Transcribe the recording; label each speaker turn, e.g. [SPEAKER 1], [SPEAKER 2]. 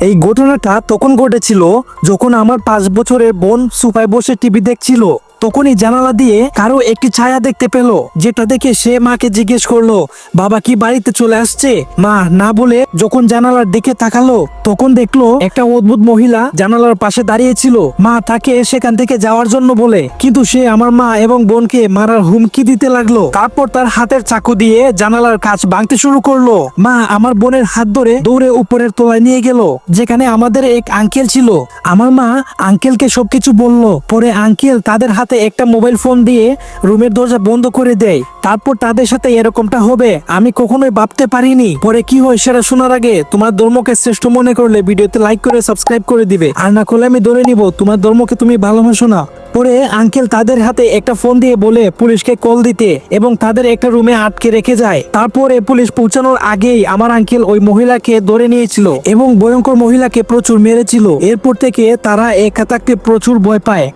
[SPEAKER 1] এই ঘটনাটা তখন ঘটেছিল যখন আমার 5 বছরের বোন সোফায় বসে টিভি দেখছিল। তখনই জানালা দিয়ে কারো একটি ছায়া দেখতে পেল, যেটা দেখে সে মাকে জিজ্ঞেস করলো, বাবা কি বাড়িতে চলে আসছে? মা না বলে যখন জানালার দিকে তাকালো, তখন দেখলো একটা অদ্ভুত মহিলা জানালার পাশে দাঁড়িয়েছিল। মা তাকে সেখান থেকে যাওয়ার জন্য বলে, কিন্তু সে আমার মা এবং বোনকে মারার হুমকি দিতে লাগলো। তারপর তার হাতের চাকু দিয়ে জানালার কাঁচ ভাঙতে শুরু করলো। মা আমার বোনের হাত ধরে দৌড়ে উপরের তলায় নিয়ে গেল, যেখানে আমাদের এক আঙ্কেল ছিল। আমার মা আঙ্কেলকে সবকিছু বলল। পরে আঙ্কেল তাদের হাতে একটা মোবাইল ফোন দিয়ে রুমের দরজা বন্ধ করে দেয়। তারপর তাদের সাথে এরকমটা হবে আমি কখনোই ভাবতে পারিনি। পরে কি হয় সেটা শোনার আগে তোমার ধর্মকে শ্রেষ্ঠ মনে করলে ভিডিওতে লাইক করে সাবস্ক্রাইব করে দিবে, আর না করলে আমি ধরে নিব তোমার ধর্মকে তুমি ভালোবাসো না। পরে আঙ্কেল তাদের হাতে একটা ফোন দিয়ে বলে পুলিশকে কল দিতে, এবং তাদের একটা রুমে আটকে রেখে যায়। তারপরে পুলিশ পৌঁছানোর আগেই আমার আঙ্কেল ওই মহিলাকে ধরে নিয়েছিল এবং ভয়ঙ্কর মহিলাকে প্রচুর মেরেছিল। এরপর থেকে তারা একা থাকতে প্রচুর ভয় পায়।